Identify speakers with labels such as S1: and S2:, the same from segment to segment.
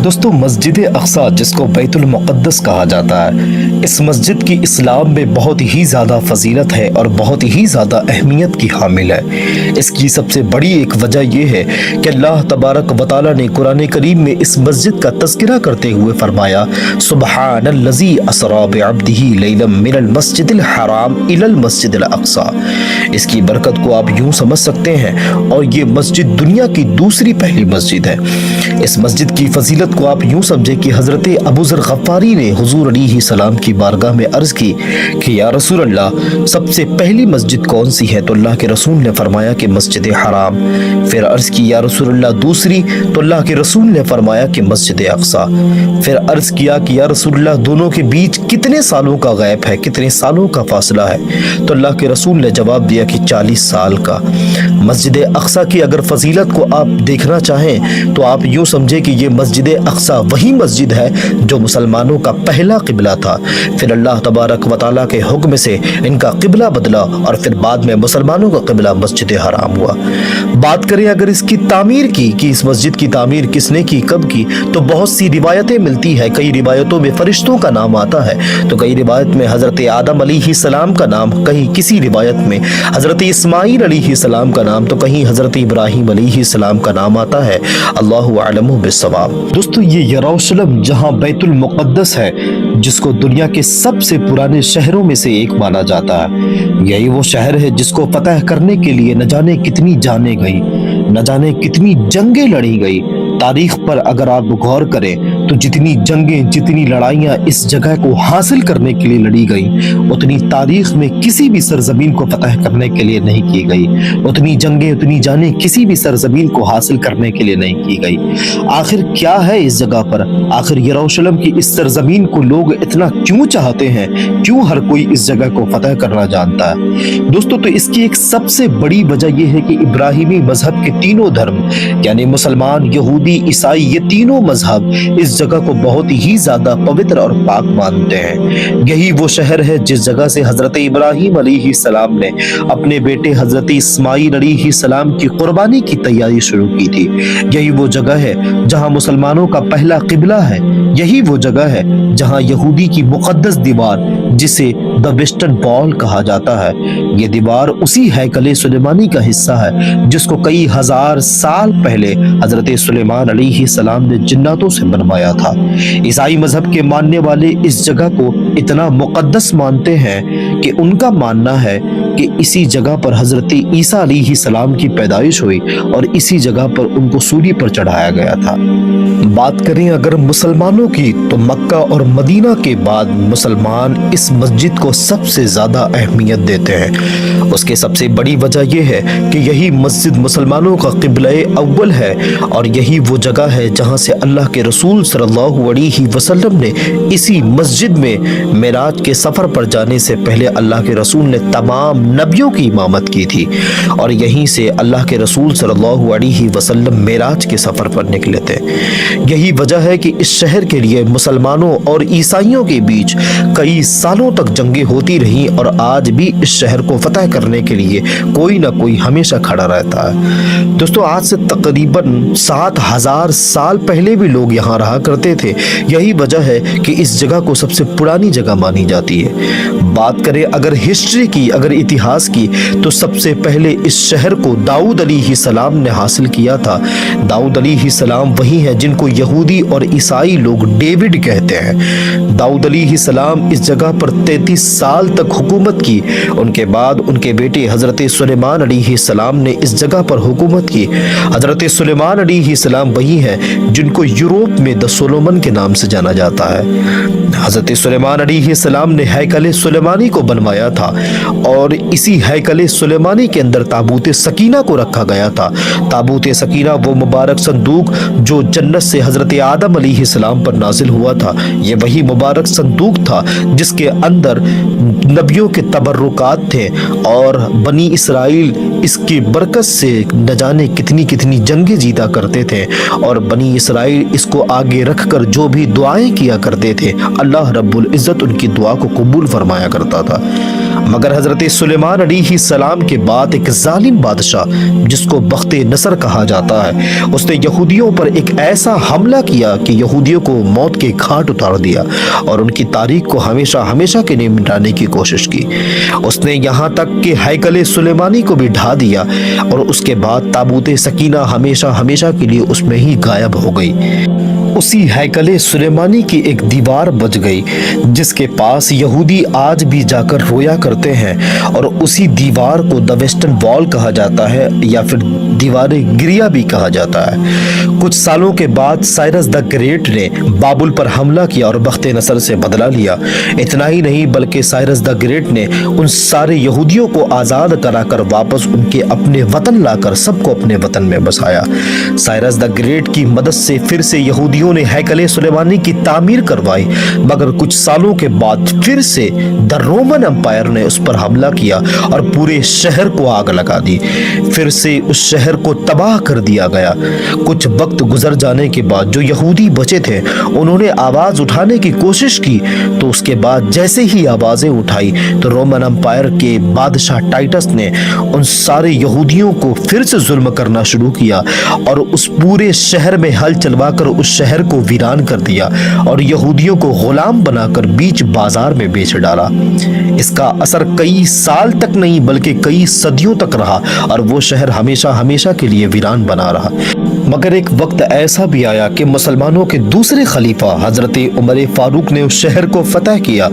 S1: दोस्तों, मस्जिद अक्सा जिसको बैतुल मुक़द्दस कहा जाता है, इस मस्जिद की इस्लाम में बहुत ही ज़्यादा फजीलत है और बहुत ही ज़्यादा अहमियत की हामिल है। इसकी सबसे बड़ी एक वजह यह है कि अल्लाह तबारक व तआला ने कुरान करीम में इस मस्जिद का तज़किरा करते हुए फरमाया, सुब्हानल्लज़ी असरा बिअब्दिही लैलन मिनल मस्जिदिल हराम इलल मस्जिदिल अक्सा। इसकी बरकत को आप यूं समझ सकते हैं, और ये मस्जिद दुनिया की दूसरी पहली मस्जिद है। इस मस्जिद की फजीलत को आप यूं समझे कि हजरत अबू ज़र गफ़ारी ने हुजूर अलैहिस्सलाम की बारगाह में अर्ज की कि या रसूल अल्लाह, सबसे पहली मस्जिद कौन सी है? तो अल्लाह के रसूल ने फरमाया कि मस्जिद हराम। फिर अर्ज की या रसूल अल्लाह दूसरी? तो अल्लाह के रसूल ने फरमाया कि मस्जिद अक्सा। फिर अर्ज किया कि या रसूल अल्लाह, दोनों के बीच कितने सालों का गैप है, कितने सालों का फासला है? तो अल्लाह के रसूल ने जवाब दिया कि 40 साल का। मस्जिद अक्सा की अगर फजीलत को आप देखना चाहें तो आप यूं समझे कि ये मस्जिद अक्सा वही मस्जिद है जो मुसलमानों का पहला किबला था। फिर अल्लाह तबारक व तआला के हुक्म से इनका किबला बदला और फिर बाद में मुसलमानों का किबला मस्जिद हराम हुआ। बात करें अगर इसकी तामीर की कि इस मस्जिद की तामीर किसने की, कब की, तो बहुत सी रिवायतें मिलती है। कई रिवायतों में फरिश्तों का नाम आता है, तो कई रिवायत में हजरत आदम अलैहिस्सलाम का नाम, कहीं किसी रिवायत में हजरत इस्माईल अलैहिस्सलाम का नाम, तो कहीं हजरत इब्राहिम अलैहिस्सलाम का नाम आता है। अल्लाहु अअलमु बिस्सवाब। दोस्तों, ये यरूशलेम जहां बैतुल मुक़द्दस है, जिसको दुनिया के सबसे पुराने शहरों में से एक माना जाता है, यही वो शहर है जिसको फतह करने के लिए न जाने कितनी जानें गई, न जाने कितनी जंगें लड़ी गई। तारीख पर अगर आप गौर करें तो जितनी जंगें, जितनी लड़ाइयां इस जगह को हासिल करने के लिए लड़ी गई, उतनी तारीख में किसी भी सरजमीन को फतह करने के लिए नहीं की गई। उतनी जंगें, उतनी जानें किसी भी सरजमीन को हासिल करने के लिए नहीं की गई। आखिर क्या है इस जगह पर? आखिर यरूशलेम की इस सरजमीन को लोग इतना क्यों चाहते हैं? क्यों हर कोई इस जगह को फतह करना जानता है? दोस्तों, तो इसकी एक सबसे बड़ी वजह यह है कि इब्राहिमी मजहब के तीनों धर्म, यानी मुसलमान, यहूदी, ईसाई, ये तीनों मजहब इस जगह को बहुत ही ज्यादा पवित्र और पाक मानते हैं। यही वो शहर है जिस जगह से हजरत इब्राहिम अलैहिस्सलाम ने अपने बेटे हजरत इस्माईल अलैहिस्सलाम की कुर्बानी की तैयारी शुरू की थी। यही वो जगह है जहां मुसलमानों का पहला किबला है। यही वो जगह है जहां यहूदी की मुकद्दस दीवार, जिसे द वेस्टर्न वॉल कहा जाता है, ये दीवार उसी हैकल सुलेमानी का हिस्सा है जिसको कई हजार साल पहले हजरत सुलेमान अलैहिस्सलाम ने जिन्नातों से बनवाया था। ईसाई मजहब के मानने वाले इस जगह को इतना मुकद्दस मानते हैं कि उनका मानना है कि इसी जगह पर हजरत ईसा अलैहिस्सलाम की पैदाइश हुई और इसी जगह पर उनको सूली पर चढ़ाया गया था। बात करें अगर मुसलमानों की, तो मक्का और मदीना के बाद मुसलमान इस मस्जिद को सबसे ज्यादा अहमियत देते हैं। उसके सबसे बड़ी वजह यह है कि यही मस्जिद मुसलमानों का क़िबला अव्वल है और यही वो जगह है जहां से अल्लाह के रसूल सल्लल्लाहु अलैहि वसल्लम ने इसी मस्जिद में मेराज के सफर पर जाने से पहले अल्लाह के रसूल ने तमाम नबियों की इमामत की थी, और यहीं से अल्लाह के रसूल सल्लल्लाहु अलैहि वसल्लम मेराज के सफर पर निकले थे। यही वजह है कि इस शहर के लिए मुसलमानों और ईसाइयों के बीच कई सालों तक जंगें होती रहीं, और आज भी इस शहर को फतह करने के लिए कोई ना कोई हमेशा खड़ा रहता है। दोस्तों, आज से तकरीबन 7000 साल पहले भी लोग यहाँ रहा करते थे। यही वजह है कि इस जगह को सबसे पुरानी जगह मानी जाती है। बात करें अगर हिस्ट्री की, अगर इतिहास की, तो सबसे पहले इस शहर को दाऊद अलैहिस्सलाम ने हासिल किया था। दाऊद अलैहिस्सलाम वही है जिनको यहूदी और ईसाई लोग डेविड कहते हैं। दाऊद अलैहिस्सलाम इस जगह पर 33 साल तक हुकूमत की। उनके बाद उनके बेटे हजरत सुलेमान अलैहिस्सलाम ने इस जगह पर हुकूमत की। हजरत सुलेमान अलैहिस्सलाम वही है जिनको यूरोप में द सोलोमन के नाम से जाना जाता है। हजरत सुलेमान अलैहिस्सलाम ने हैकल सुलेमानी को बनवाया था, और इसी हैकल सुलेमानी के अंदर ताबूत सकीना को रखा गया था। ताबूत सकीना वो मुबारक संदूक जो जन्नत से हजरत आदम अलैहिस्सलाम पर नाजिल हुआ था, ये वही मुबारक संदूक था जिसके अंदर नबियों के तबर्रुकात थे, और बनी इसराइल इसकी बरकत से न जाने कितनी कितनी जंगें जीता करते थे, और बनी इसराइल इसको आगे रखकर जो भी दुआएं किया करते थे, अल्लाह रब्बुल इज़्ज़त उनकी दुआ को कबूल फरमाया करता था। مگر حضرت سلیمان علیہ السلام کے بعد ایک ظالم بادشاہ جس کو بخت نصر کہا جاتا ہے، اس نے یہودیوں پر ایک ایسا حملہ کیا کہ یہودیوں کو موت کے گھاٹ اتار دیا اور ان کی تاریخ کو ہمیشہ ہمیشہ کے لیے مٹانے کی کوشش کی۔ اس نے یہاں تک کہ ہیکل سلیمانی کو بھی ڈھا دیا اور اس کے بعد تابوت سکینہ ہمیشہ ہمیشہ کے لیے اس میں ہی غائب ہو گئی۔ اسی ہیکل سلیمانی کی ایک دیوار بچ گئی جس کے پاس یہودی آج بھی جا کر رویا کرتے ہیں، اور اسی دیوار کو دی ویسٹرن وال کہا جاتا ہے یا پھر دیوار گریا بھی کہا جاتا ہے۔ کچھ سالوں کے بعد سائرس دی گریٹ نے بابل پر حملہ کیا اور بخت نصر سے بدلہ لیا۔ اتنا ہی نہیں بلکہ سائرس دی گریٹ نے ان سارے یہودیوں کو آزاد کرا کر واپس ان کے اپنے وطن لا کر سب کو اپنے وطن میں بسایا۔ سائرس دی گریٹ کی مدد سے پھر سے یہودیوں نے ہیکل سلیمانی کی تعمیر کروائی، مگر کچھ سالوں کے بعد پھر سے دی رومن امپائر نے اس پر حملہ کیا اور پورے شہر کو آگ لگا دی۔ پھر سے اس شہر کو تباہ کر دیا گیا۔ کچھ وقت گزر جانے کے بعد جو یہودی بچے تھے انہوں نے آواز اٹھانے کی کوشش کی، تو اس کے بعد جیسے ہی آوازیں اٹھائی تو رومن امپائر کے بادشاہ ٹائٹس نے ان سارے یہودیوں کو پھر سے ظلم کرنا شروع کیا اور اس پورے شہر میں ہل چلوا کر اس شہر کو ویران کر دیا اور یہودیوں کو غلام بنا کر بیچ بازار میں بیچ ڈالا۔ اس کا اثر کئی سال تک نہیں بلکہ کئی صدیوں تک رہا اور وہ شہر ہمیشہ ہمیشہ کے لیے ویران بنا رہا۔ مگر ایک وقت ایسا بھی آیا کہ مسلمانوں کے دوسرے خلیفہ حضرت عمر فاروق نے اس شہر کو فتح کیا۔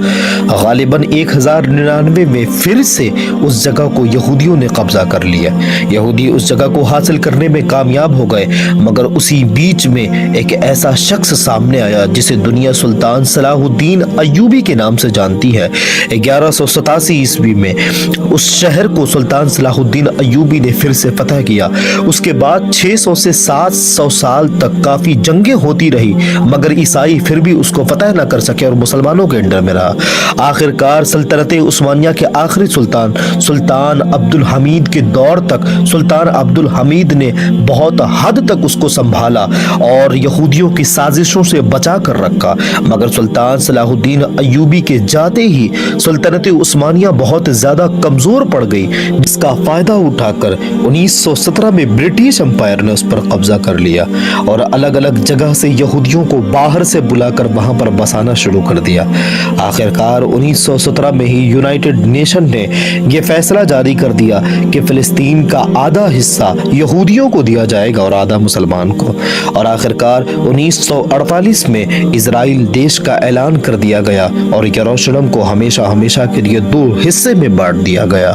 S1: غالباً 1099 میں پھر سے اس جگہ کو یہودیوں نے قبضہ کر لیا۔ یہودی اس جگہ کو حاصل کرنے میں کامیاب ہو گئے، مگر اسی بیچ میں ایک ایسا شخص سامنے آیا جسے دنیا سلطان صلاح الدین ایوبی کے نام سے جانتی ہے۔ 1187 عیسوی میں اس شہر کو سلطان صلاح الدین ایوبی نے پھر سے فتح کیا۔ اس کے بعد 600 سے 700 سال تک کافی جنگیں ہوتی رہی، مگر عیسائی پھر بھی اس کو فتح نہ کر سکے اور مسلمانوں کے انڈر میں رہا۔ آخر کار سلطنت عثمانیہ کے آخری سلطان عبد الحمید کے دور تک سلطان عبد الحمید نے بہت حد تک اس کو سنبھالا اور یہودیوں کی سازشوں سے بچا کر رکھا، مگر سلطان صلاح الدین ایوبی کے جاتے ہی سلطنت عثمانیہ بہت زیادہ کمزور پڑ گئی، جس کا فائدہ اٹھا کر 1917 میں برٹش امپائر نے اس پر قبضہ کر لیا اور الگ الگ جگہ سے یہودیوں کو باہر سے بلا کر وہاں پر بسانا شروع کر دیا۔ آخر کار 1917 میں ہی یونائٹڈ نیشن نے یہ فیصلہ جاری کر دیا کہ فلسطین کا آدھا حصہ یہودیوں کو دیا جائے گا اور آدھا مسلمان کو، اور آخر کار 1948 میں اسرائیل دیش کا اعلان کر دیا گیا اور یروشلم کو ہمیشہ ہمیشہ کے لیے 2 حصے میں بانٹ دیا گیا۔